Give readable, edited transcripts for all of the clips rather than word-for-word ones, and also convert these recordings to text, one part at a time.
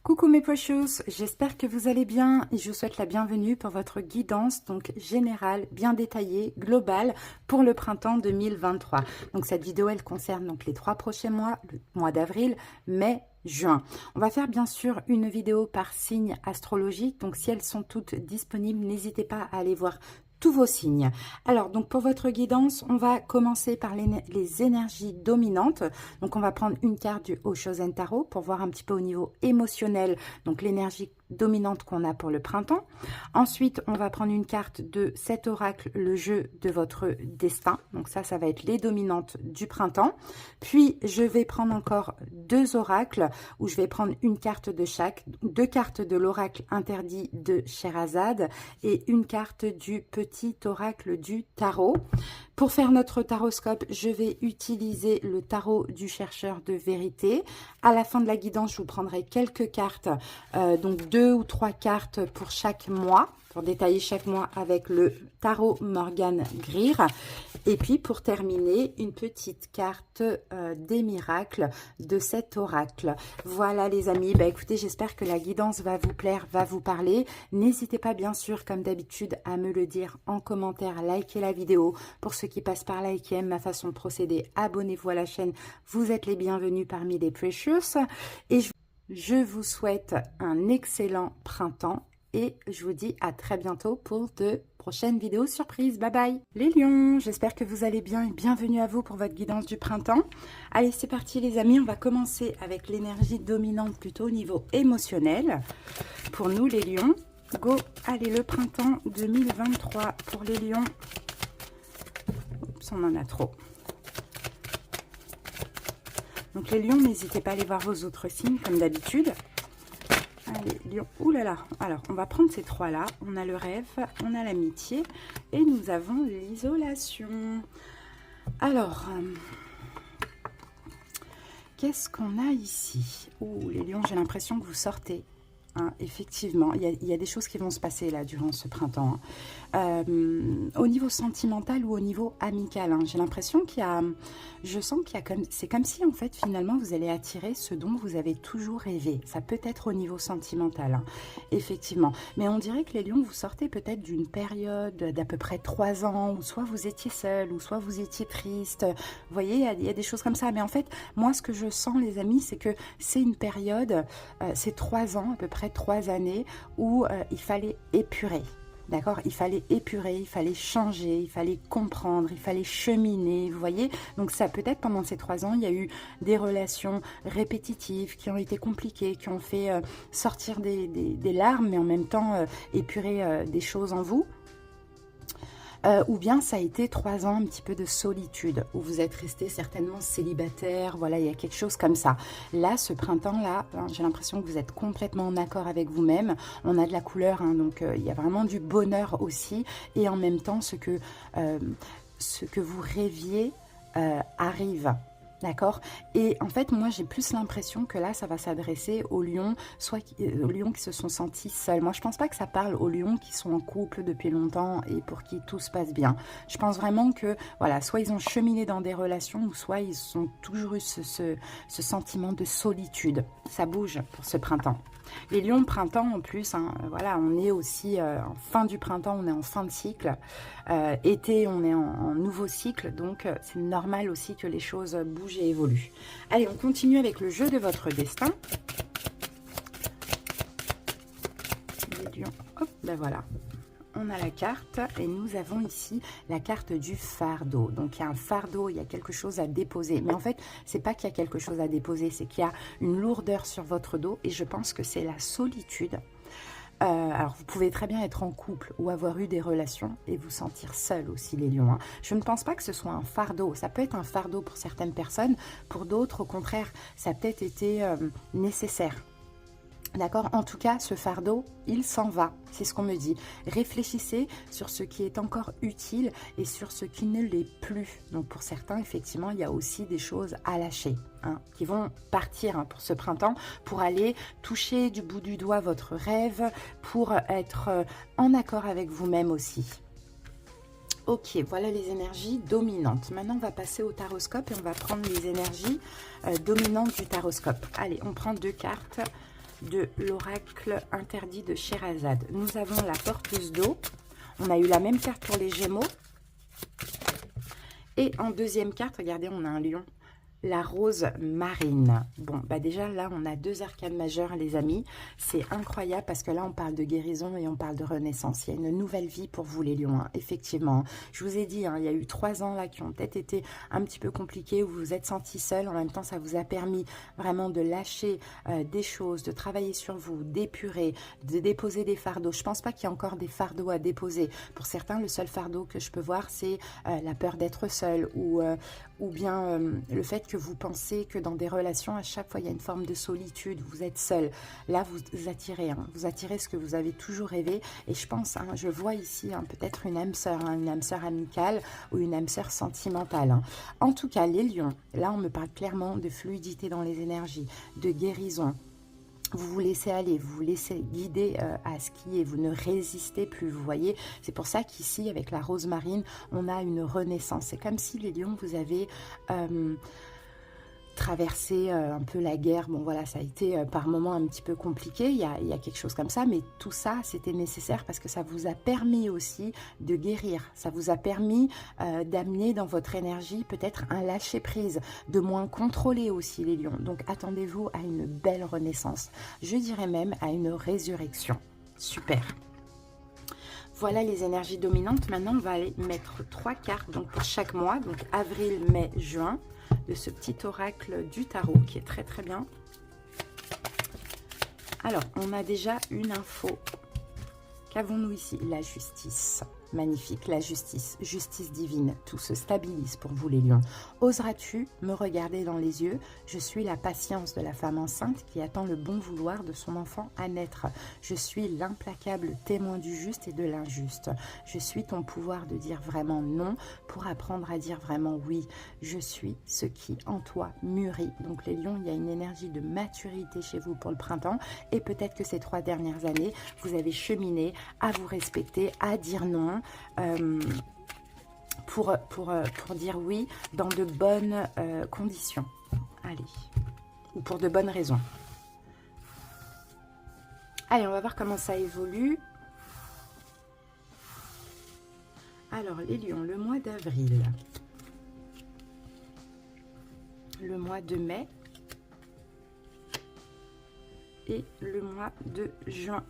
Coucou mes precious, j'espère que vous allez bien et je vous souhaite la bienvenue pour votre guidance donc générale, bien détaillée, globale pour le printemps 2023. Donc cette vidéo elle concerne donc les 3 prochains mois, le mois d'avril, mai, juin. On va faire bien sûr une vidéo par signe astrologique, donc si elles sont toutes disponibles, n'hésitez pas à aller voir tous vos signes. Alors, donc pour votre guidance, on va commencer par les énergies dominantes. Donc, on va prendre une carte du Oshozen Tarot pour voir un petit peu au niveau émotionnel, donc l'énergie dominante qu'on a pour le printemps. Ensuite, on va prendre une carte de cet oracle, le jeu de votre destin. Donc ça va être les dominantes du printemps. Puis, je vais prendre encore 2 oracles où je vais prendre une carte de chaque, 2 cartes de l'oracle interdit de Sherazade et une carte du petit oracle du tarot. Pour faire notre taroscope, je vais utiliser le tarot du chercheur de vérité. À la fin de la guidance, je vous prendrai quelques cartes, donc 2 ou 3 cartes pour chaque mois, pour détailler chaque mois avec le tarot Morgane Greer. Et puis pour terminer, une petite carte des miracles de cet oracle. Voilà les amis, bah écoutez, j'espère que la guidance va vous plaire, va vous parler. N'hésitez pas bien sûr, comme d'habitude, à me le dire en commentaire, liker la vidéo. Pour ceux qui passent par là et qui aiment ma façon de procéder, abonnez-vous à la chaîne. Vous êtes les bienvenus parmi les precious. Et je vous souhaite un excellent printemps. Et je vous dis à très bientôt pour de prochaines vidéos surprises. Bye bye les lions, j'espère que vous allez bien et bienvenue à vous pour votre guidance du printemps. Allez, c'est parti les amis, on va commencer avec l'énergie dominante plutôt au niveau émotionnel. Pour nous les lions, go, allez le printemps 2023 pour les lions. Oups, on en a trop. Donc les lions, n'hésitez pas à aller voir vos autres signes comme d'habitude. Allez, lion, oulala, alors on va prendre ces 3 là, on a le rêve, on a l'amitié et nous avons l'isolation. Alors, qu'est-ce qu'on a ici? Ouh, les lions, j'ai l'impression que vous sortez. Hein, effectivement, il y a des choses qui vont se passer là durant ce printemps. Hein. Au niveau sentimental ou au niveau amical, hein, j'ai l'impression qu'il y a, je sens qu'il y a comme, c'est comme si en fait finalement vous allez attirer ce dont vous avez toujours rêvé. Ça peut être au niveau sentimental, hein, effectivement. Mais on dirait que les lions, vous sortez peut-être d'une période d'à peu près 3 ans où soit vous étiez seul ou soit vous étiez triste. Vous voyez, il y a des choses comme ça. Mais en fait, moi ce que je sens les amis, c'est que c'est une période, c'est 3 ans à peu près, 3 années où il fallait épurer. D'accord, il fallait épurer, il fallait changer, il fallait comprendre, il fallait cheminer, vous voyez. Donc ça, peut-être pendant ces 3 ans, il y a eu des relations répétitives qui ont été compliquées, qui ont fait sortir des larmes, mais en même temps épurer des choses en vous. Ou bien ça a été 3 ans un petit peu de solitude, où vous êtes resté certainement célibataire, voilà, il y a quelque chose comme ça. Là, ce printemps-là, hein, j'ai l'impression que vous êtes complètement en accord avec vous-même, on a de la couleur, hein, donc il y a vraiment du bonheur aussi, et en même temps, ce que vous rêviez arrive. D'accord. Et en fait, moi, j'ai plus l'impression que là, ça va s'adresser aux lions, soit aux lions qui se sont sentis seuls. Moi, je pense pas que ça parle aux lions qui sont en couple depuis longtemps et pour qui tout se passe bien. Je pense vraiment que, voilà, soit ils ont cheminé dans des relations, ou soit ils ont toujours eu ce sentiment de solitude. Ça bouge pour ce printemps. Les lions, printemps en plus, hein, voilà, on est aussi en fin du printemps, on est en fin de cycle. Été, on est en nouveau cycle, donc c'est normal aussi que les choses bougent et évoluent. Allez, on continue avec le jeu de votre destin. Les lions, hop, ben voilà. On a la carte et nous avons ici la carte du fardeau. Donc il y a un fardeau, il y a quelque chose à déposer. Mais en fait, c'est pas qu'il y a quelque chose à déposer, c'est qu'il y a une lourdeur sur votre dos et je pense que c'est la solitude. Alors vous pouvez très bien être en couple ou avoir eu des relations et vous sentir seul aussi les lions. Hein. Je ne pense pas que ce soit un fardeau. Ça peut être un fardeau pour certaines personnes, pour d'autres au contraire, ça a peut-être été nécessaire. D'accord, en tout cas, ce fardeau, il s'en va, c'est ce qu'on me dit. Réfléchissez sur ce qui est encore utile et sur ce qui ne l'est plus. Donc pour certains, effectivement, il y a aussi des choses à lâcher, hein, qui vont partir, hein, pour ce printemps, pour aller toucher du bout du doigt votre rêve, pour être en accord avec vous-même aussi. Ok, voilà les énergies dominantes. Maintenant, on va passer au taroscope et on va prendre les énergies dominantes du taroscope. Allez, on prend 2 cartes. de l'oracle interdit de Scheherazade. Nous avons la porteuse d'eau. On a eu la même carte pour les Gémeaux. Et en deuxième carte, regardez, on a un lion. La rose marine. Bon, bah déjà là, on a 2 arcanes majeures, les amis. C'est incroyable parce que là, on parle de guérison et on parle de renaissance. Il y a une nouvelle vie pour vous, les lions, hein, effectivement. Je vous ai dit, hein, il y a eu 3 ans là qui ont peut-être été un petit peu compliqués, où vous vous êtes senti seul. En même temps, ça vous a permis vraiment de lâcher des choses, de travailler sur vous, d'épurer, de déposer des fardeaux. Je pense pas qu'il y ait encore des fardeaux à déposer. Pour certains, le seul fardeau que je peux voir, c'est la peur d'être seul ou bien le fait que vous pensez que dans des relations, à chaque fois, il y a une forme de solitude, vous êtes seul. Là, vous attirez, hein, vous attirez ce que vous avez toujours rêvé. Et je pense, hein, je vois ici peut-être une âme sœur amicale ou une âme sœur sentimentale. Hein. En tout cas, les lions, là, on me parle clairement de fluidité dans les énergies, de guérison. Vous vous laissez aller, vous vous laissez guider à ce qui est, vous ne résistez plus, vous voyez. C'est pour ça qu'ici, avec la rose marine, on a une renaissance. C'est comme si les lions, vous avez traversé un peu la guerre. Bon voilà, ça a été par moments un petit peu compliqué, il y a quelque chose comme ça, mais tout ça, c'était nécessaire parce que ça vous a permis aussi de guérir. Ça vous a permis d'amener dans votre énergie peut-être un lâcher-prise, de moins contrôler aussi les lions. Donc attendez-vous à une belle renaissance. Je dirais même à une résurrection. Super. Voilà les énergies dominantes. Maintenant, on va aller mettre 3 cartes donc pour chaque mois, donc avril, mai, juin, de ce petit oracle du tarot qui est très très bien. Alors, on a déjà une info. Qu'avons-nous ici? La justice. Magnifique, la justice, justice divine, tout se stabilise pour vous les lions. Oseras-tu me regarder dans les yeux? Je suis la patience de la femme enceinte qui attend le bon vouloir de son enfant à naître. Je suis l'implacable témoin du juste et de l'injuste. Je suis ton pouvoir de dire vraiment non pour apprendre à dire vraiment oui. Je suis ce qui en toi mûrit. Donc les lions, il y a une énergie de maturité chez vous pour le printemps et peut-être que ces 3 dernières années, vous avez cheminé à vous respecter, à dire non, pour dire oui dans de bonnes conditions. Allez, ou pour de bonnes raisons. Allez, on va voir comment ça évolue. Alors, les lions, le mois d'avril, le mois de mai et le mois de juin.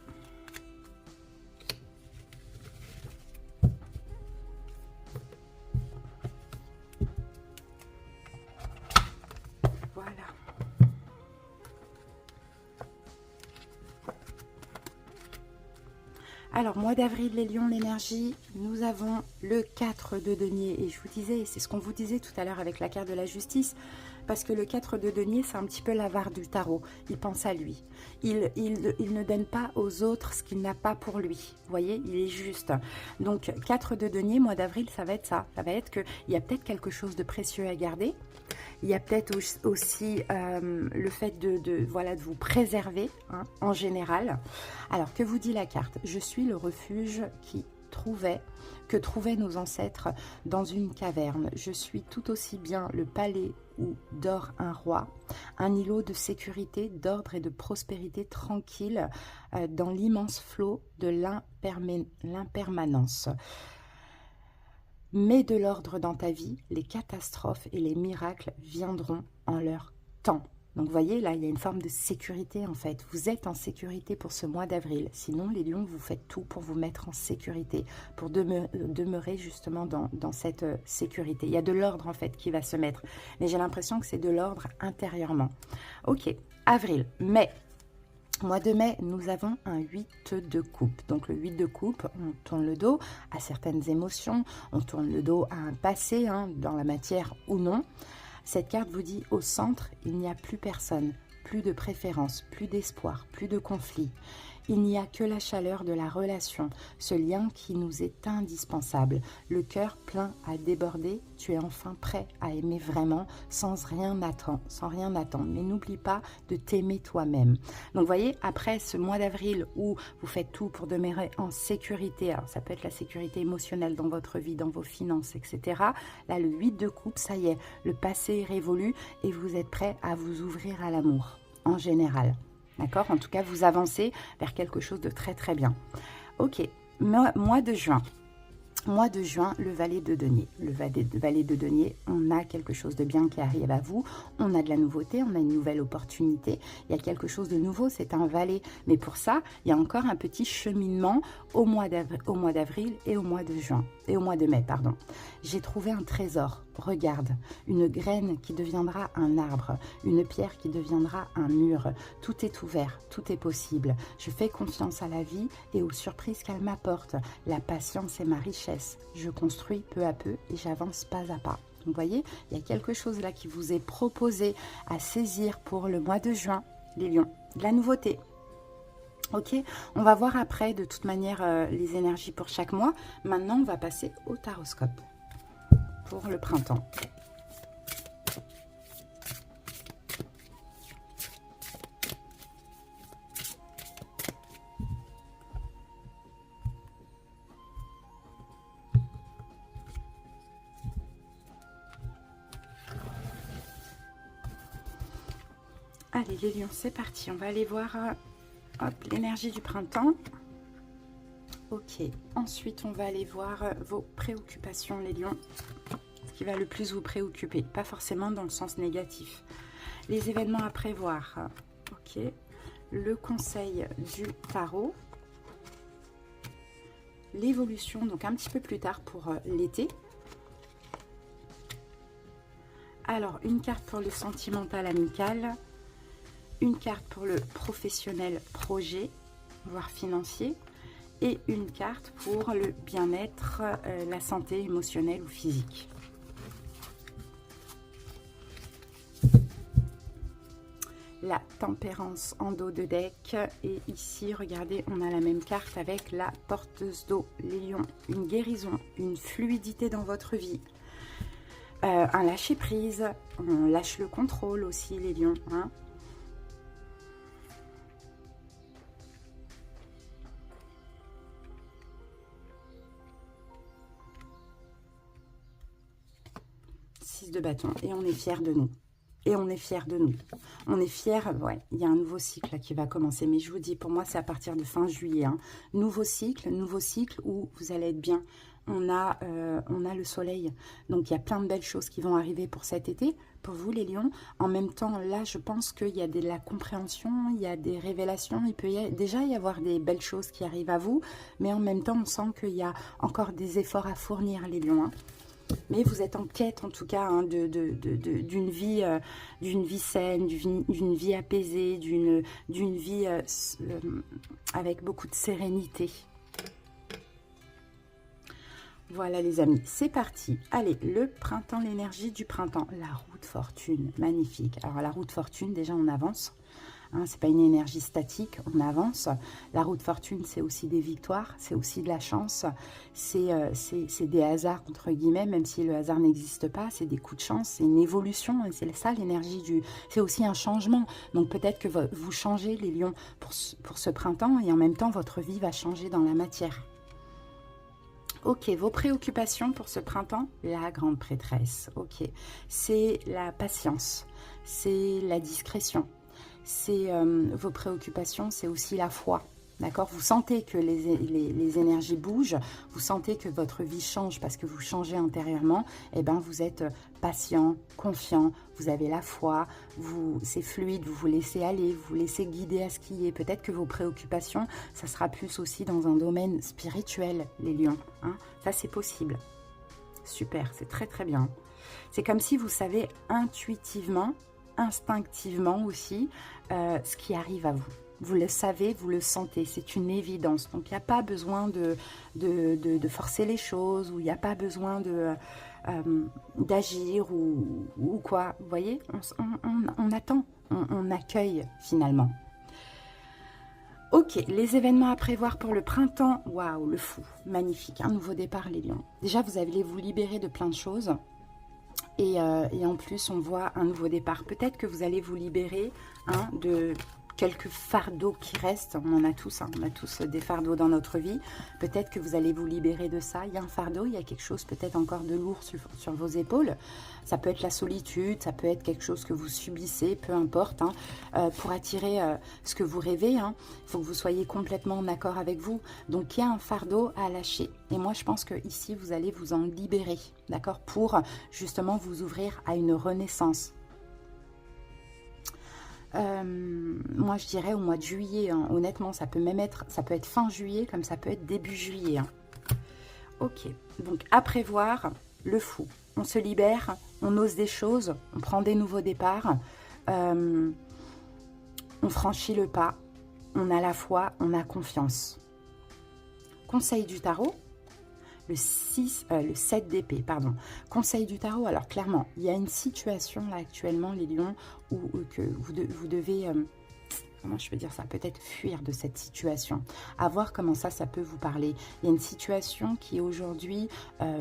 Alors, mois d'avril, les lions, l'énergie, nous avons le 4 de denier. Et je vous disais, c'est ce qu'on vous disait tout à l'heure avec la carte de la justice, parce que le 4 de denier, c'est un petit peu l'avare du tarot. Il pense à lui. Il ne donne pas aux autres ce qu'il n'a pas pour lui. Vous voyez, il est juste. Donc, 4 de denier, mois d'avril, ça va être ça. Ça va être qu'il y a peut-être quelque chose de précieux à garder. Il y a peut-être aussi le fait de vous préserver, hein, en général. Alors, que vous dit la carte? Je suis le refuge que trouvaient nos ancêtres dans une caverne. Je suis tout aussi bien le palais où dort un roi, un îlot de sécurité, d'ordre et de prospérité tranquille dans l'immense flot de l'impermanence. Mets de l'ordre dans ta vie, les catastrophes et les miracles viendront en leur temps. Donc, vous voyez, là, il y a une forme de sécurité, en fait. Vous êtes en sécurité pour ce mois d'avril. Sinon, les lions, vous faites tout pour vous mettre en sécurité, pour demeurer justement dans cette sécurité. Il y a de l'ordre, en fait, qui va se mettre. Mais j'ai l'impression que c'est de l'ordre intérieurement. Ok, avril, mai. Mois de mai, nous avons un 8 de coupe. Donc le 8 de coupe, on tourne le dos à certaines émotions, on tourne le dos à un passé, hein, dans la matière ou non. Cette carte vous dit, au centre, il n'y a plus personne, plus de préférence, plus d'espoir, plus de conflit. Il n'y a que la chaleur de la relation, ce lien qui nous est indispensable. Le cœur plein à déborder, tu es enfin prêt à aimer vraiment sans rien attendre. Mais n'oublie pas de t'aimer toi-même. Donc vous voyez, après ce mois d'avril où vous faites tout pour demeurer en sécurité, alors ça peut être la sécurité émotionnelle dans votre vie, dans vos finances, etc. Là, le 8 de coupe, ça y est, le passé est révolu et vous êtes prêt à vous ouvrir à l'amour en général. D'accord? En tout cas, vous avancez vers quelque chose de très très bien. Ok, mois de juin. Mois de juin, le valet de denier. Le valet de denier, on a quelque chose de bien qui arrive à vous. On a de la nouveauté, on a une nouvelle opportunité. Il y a quelque chose de nouveau, c'est un valet. Mais pour ça, il y a encore un petit cheminement au mois d'avril et au mois de juin. Et au mois de mai, pardon. J'ai trouvé un trésor. Regarde, une graine qui deviendra un arbre, une pierre qui deviendra un mur. Tout est ouvert, tout est possible. Je fais confiance à la vie et aux surprises qu'elle m'apporte. La patience est ma richesse. Je construis peu à peu et j'avance pas à pas. Vous voyez, il y a quelque chose là qui vous est proposé à saisir pour le mois de juin, les lions. De la nouveauté. Ok, on va voir après de toute manière les énergies pour chaque mois. Maintenant, on va passer au taroscope pour le printemps. Allez les lions, c'est parti. On va aller voir l'énergie du printemps. Ok, ensuite on va aller voir vos préoccupations les lions. Ce qui va le plus vous préoccuper, pas forcément dans le sens négatif. Les événements à prévoir. Ok, le conseil du tarot. L'évolution, donc un petit peu plus tard pour l'été. Alors, une carte pour le sentimental amical. Une carte pour le professionnel projet, voire financier, et une carte pour le bien-être, la santé émotionnelle ou physique. La tempérance en dos de deck, et ici, regardez, on a la même carte avec la porteuse d'eau, les lions, une guérison, une fluidité dans votre vie, un lâcher-prise, on lâche le contrôle aussi, les lions, hein. De bâton et on est fiers de nous on est fiers, ouais, il y a un nouveau cycle là, qui va commencer, mais je vous dis, pour moi c'est à partir de fin juillet, hein. nouveau cycle où vous allez être bien. On a le soleil, donc il y a plein de belles choses qui vont arriver pour cet été, pour vous les lions. En même temps, là je pense qu'il y a de la compréhension, il y a des révélations, il peut déjà y avoir des belles choses qui arrivent à vous, mais en même temps on sent qu'il y a encore des efforts à fournir les lions, hein. Mais vous êtes en quête, en tout cas, hein, d'une vie saine, d'une vie apaisée, d'une vie avec beaucoup de sérénité. Voilà les amis, c'est parti. Allez, le printemps, l'énergie du printemps. La roue de fortune, magnifique. Alors la roue de fortune, déjà on avance. Hein, c'est pas une énergie statique, on avance. La roue de fortune, c'est aussi des victoires, c'est aussi de la chance, c'est des hasards, entre guillemets, même si le hasard n'existe pas, c'est des coups de chance, c'est une évolution, et c'est ça l'énergie du... C'est aussi un changement, donc peut-être que vous changez les lions pour ce printemps, et en même temps, votre vie va changer dans la matière. Ok, vos préoccupations pour ce printemps, la grande prêtresse, ok. C'est la patience, c'est la discrétion. C'est vos préoccupations, c'est aussi la foi, d'accord? Vous sentez que les énergies bougent, vous sentez que votre vie change parce que vous changez intérieurement, et ben vous êtes patient, confiant, vous avez la foi, c'est fluide, vous vous laissez aller, vous vous laissez guider à ce qui est. Peut-être que vos préoccupations, ça sera plus aussi dans un domaine spirituel, les lions, hein? Ça c'est possible. Super, c'est très très bien. C'est comme si vous savez intuitivement, instinctivement aussi, ce qui arrive à vous. Vous le savez, vous le sentez, c'est une évidence. Donc, il n'y a pas besoin de forcer les choses, ou il n'y a pas besoin d'agir ou quoi. Vous voyez, on attend, on accueille finalement. Ok, les événements à prévoir pour le printemps. Waouh, le fou, magnifique, un nouveau départ les lions. Déjà, vous allez vous libérer de plein de choses. Et en plus, on voit un nouveau départ. Peut-être que vous allez vous libérer, hein, quelques fardeaux qui restent. On en a tous, hein, on a tous des fardeaux dans notre vie. Peut-être que vous allez vous libérer de ça. Il y a un fardeau, il y a quelque chose peut-être encore de lourd sur vos épaules. Ça peut être la solitude, ça peut être quelque chose que vous subissez, peu importe. Hein. Pour attirer ce que vous rêvez, hein, il faut que vous soyez complètement en accord avec vous. Donc, il y a un fardeau à lâcher. Et moi, je pense que ici, vous allez vous en libérer, d'accord, pour justement vous ouvrir à une renaissance. Moi, je dirais au mois de juillet. Hein. Honnêtement, ça peut même être, ça peut être fin juillet, comme ça peut être début juillet. Hein. Ok. Donc, à prévoir, le fou. On se libère, on ose des choses, on prend des nouveaux départs, on franchit le pas, on a la foi, on a confiance. Conseil du tarot, le 7 d'épée, pardon. Conseil du tarot, alors clairement, il y a une situation là actuellement, les lions, où que vous devez... comment je peux dire ça, peut-être fuir de cette situation, à voir comment ça peut vous parler. Il y a une situation qui aujourd'hui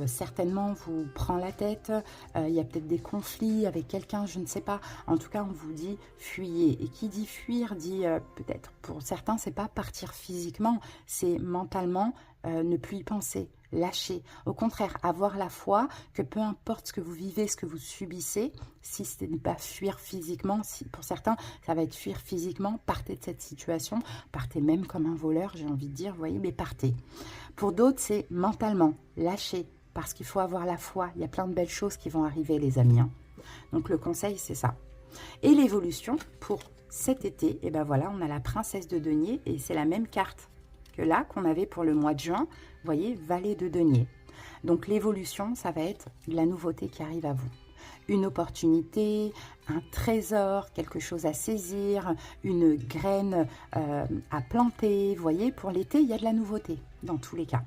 certainement vous prend la tête, il y a peut-être des conflits avec quelqu'un, je ne sais pas. En tout cas, on vous dit fuyez. Et qui dit fuir dit peut-être, pour certains, c'est pas partir physiquement, c'est mentalement ne plus y penser. Lâcher, au contraire, avoir la foi que peu importe ce que vous vivez, ce que vous subissez, si ce n'est pas fuir physiquement, si pour certains ça va être fuir physiquement, partez de cette situation, partez même comme un voleur, j'ai envie de dire, vous voyez, mais partez. Pour d'autres, c'est mentalement, lâcher, parce qu'il faut avoir la foi, il y a plein de belles choses qui vont arriver, les amis. Hein. Donc le conseil, c'est ça. Et l'évolution, pour cet été, et ben voilà, on a la princesse de denier, et c'est la même carte que là, qu'on avait pour le mois de juin. Vous voyez, valet de denier. Donc l'évolution, ça va être la nouveauté qui arrive à vous. Une opportunité, un trésor, quelque chose à saisir, une graine à planter. Vous voyez, pour l'été, il y a de la nouveauté dans tous les cas.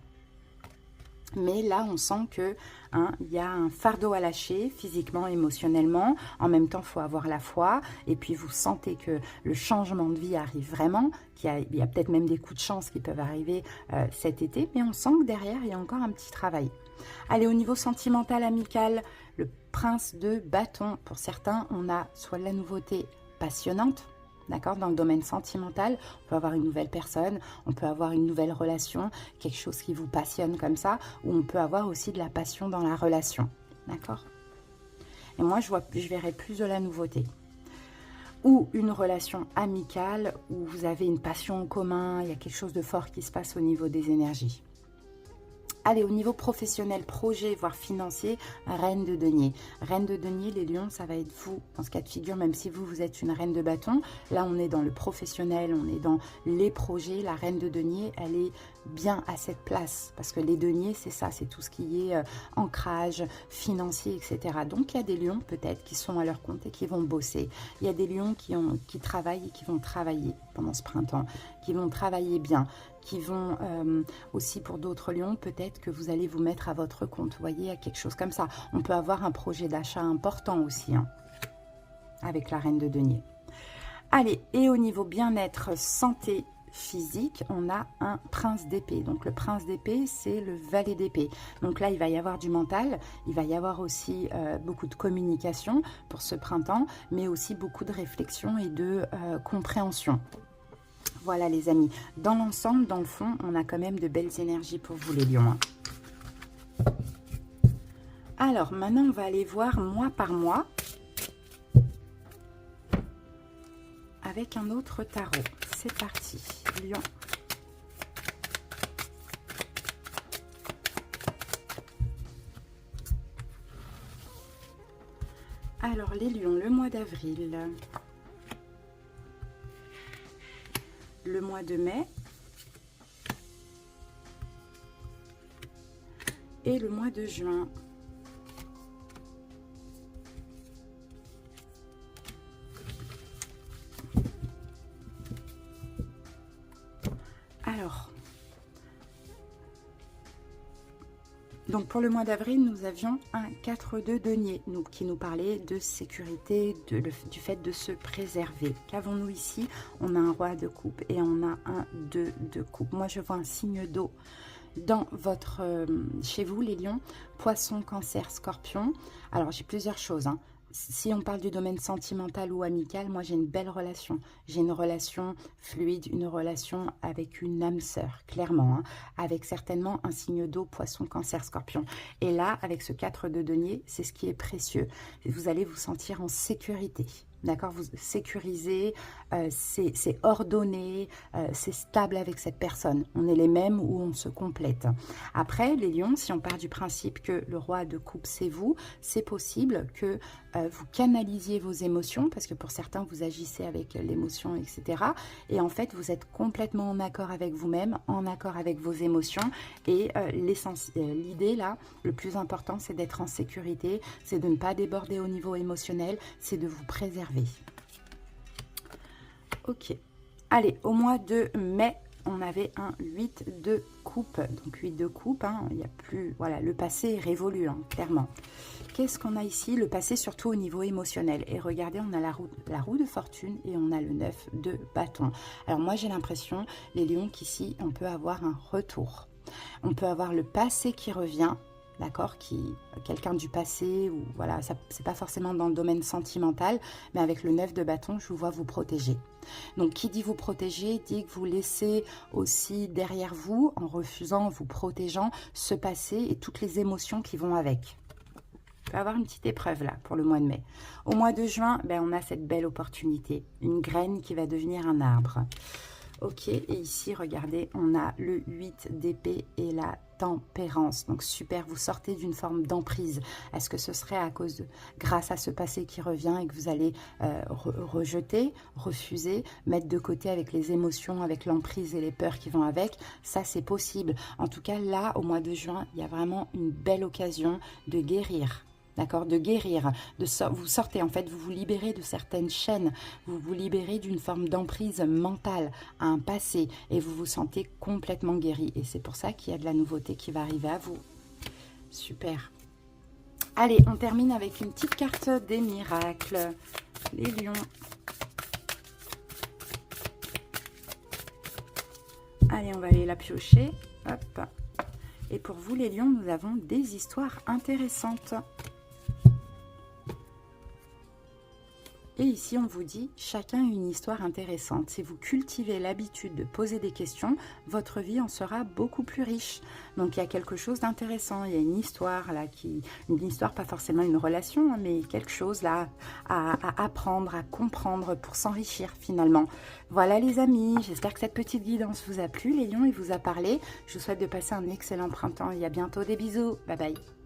Mais là, on sent que il y a un fardeau à lâcher, physiquement, émotionnellement. En même temps, il faut avoir la foi. Et puis, vous sentez que le changement de vie arrive vraiment. Il y a peut-être même des coups de chance qui peuvent arriver cet été. Mais on sent que derrière, il y a encore un petit travail. Allez, au niveau sentimental, amical, le prince de bâton. Pour certains, on a soit la nouveauté passionnante, d'accord, dans le domaine sentimental, on peut avoir une nouvelle personne, on peut avoir une nouvelle relation, quelque chose qui vous passionne comme ça, ou on peut avoir aussi de la passion dans la relation, d'accord. Et moi, je verrais plus de la nouveauté. Ou une relation amicale, où vous avez une passion en commun, il y a quelque chose de fort qui se passe au niveau des énergies. Allez, au niveau professionnel, projet, voire financier, reine de denier. Reine de denier, les lions, ça va être vous, dans ce cas de figure, même si vous êtes une reine de bâton. Là, on est dans le professionnel, on est dans les projets. La reine de denier, elle est bien à cette place. Parce que les deniers, c'est ça, c'est tout ce qui est ancrage, financier, etc. Donc, il y a des lions, peut-être, qui sont à leur compte et qui vont bosser. Il y a des lions qui travaillent et qui vont travailler pendant ce printemps, qui vont travailler bien, qui vont aussi, pour d'autres lions, peut-être que vous allez vous mettre à votre compte. Vous voyez, il y a quelque chose comme ça. On peut avoir un projet d'achat important aussi, hein, avec la reine de denier. Allez, et au niveau bien-être, santé physique, on a un prince d'épée. Donc le prince d'épée, c'est le valet d'épée. Donc là, il va y avoir du mental, il va y avoir aussi beaucoup de communication pour ce printemps, mais aussi beaucoup de réflexion et de compréhension. Voilà les amis, dans l'ensemble, dans le fond, on a quand même de belles énergies pour vous les lions. Alors maintenant, on va aller voir mois par mois avec un autre tarot. C'est parti, lion. Alors les lions, le mois d'avril, le mois de mai et le mois de juin. Alors, donc pour le mois d'avril, nous avions un 4 de denier qui nous parlait de sécurité, du fait de se préserver. Qu'avons-nous ici? On a un roi de coupe et on a un 2 de coupe. Moi, je vois un signe d'eau dans chez vous, les lions, poisson, cancer, scorpion. Alors, j'ai plusieurs choses. Hein. si on parle du domaine sentimental ou amical, moi j'ai une belle relation. J'ai une relation fluide, une relation avec une âme sœur, clairement, hein, avec certainement un signe d'eau, poisson, cancer, scorpion. Et là, avec ce 4 de denier, c'est ce qui est précieux. Vous allez vous sentir en sécurité. D'accord, vous sécurisez, c'est ordonné, c'est stable avec cette personne. On est les mêmes ou on se complète. Après, les lions, si on part du principe que le roi de coupe, c'est vous, c'est possible que vous canalisiez vos émotions, parce que pour certains, vous agissez avec l'émotion, etc. Et en fait, vous êtes complètement en accord avec vous-même, en accord avec vos émotions. Et l'idée, là, le plus important, c'est d'être en sécurité, c'est de ne pas déborder au niveau émotionnel, c'est de vous préserver. Ok, allez, au mois de mai, on avait un 8 de coupe. Donc 8 de coupe, hein, il n'y a plus, voilà, le passé est révolu, hein, clairement. Qu'est-ce qu'on a ici? Le passé, surtout au niveau émotionnel. Et regardez, on a la roue de fortune et on a le 9 de bâton. Alors moi, j'ai l'impression, les lions, qu'ici, on peut avoir un retour. On peut avoir le passé qui revient, d'accord, quelqu'un du passé, ou voilà, ça c'est pas forcément dans le domaine sentimental, mais avec le 9 de bâton, je vous vois vous protéger. Donc, qui dit vous protéger, dit que vous laissez aussi derrière vous, en refusant, en vous protégeant, ce passé et toutes les émotions qui vont avec. On peut avoir une petite épreuve là pour le mois de mai. Au mois de juin, ben, on a cette belle opportunité, une graine qui va devenir un arbre. Ok, et ici, regardez, on a le 8 d'épée et la tempérance. Donc, super, vous sortez d'une forme d'emprise. Est-ce que ce serait grâce à ce passé qui revient et que vous allez rejeter, refuser, mettre de côté avec les émotions, avec l'emprise et les peurs qui vont avec? Ça, c'est possible. En tout cas, là, au mois de juin, il y a vraiment une belle occasion de guérir. D'accord, de guérir, vous sortez en fait, vous vous libérez de certaines chaînes, vous vous libérez d'une forme d'emprise mentale à un passé et vous vous sentez complètement guéri. Et c'est pour ça qu'il y a de la nouveauté qui va arriver à vous. Super. Allez, on termine avec une petite carte des miracles. Les lions. Allez, on va aller la piocher. Hop. Et pour vous, les lions, nous avons des histoires intéressantes. Et ici, on vous dit, chacun a une histoire intéressante. Si vous cultivez l'habitude de poser des questions, votre vie en sera beaucoup plus riche. Donc, il y a quelque chose d'intéressant. Il y a une histoire là, une histoire, pas forcément une relation, mais quelque chose là à apprendre, à comprendre pour s'enrichir finalement. Voilà les amis, j'espère que cette petite guidance vous a plu. Les lions, il vous a parlé. Je vous souhaite de passer un excellent printemps et à bientôt. Des bisous. Bye bye.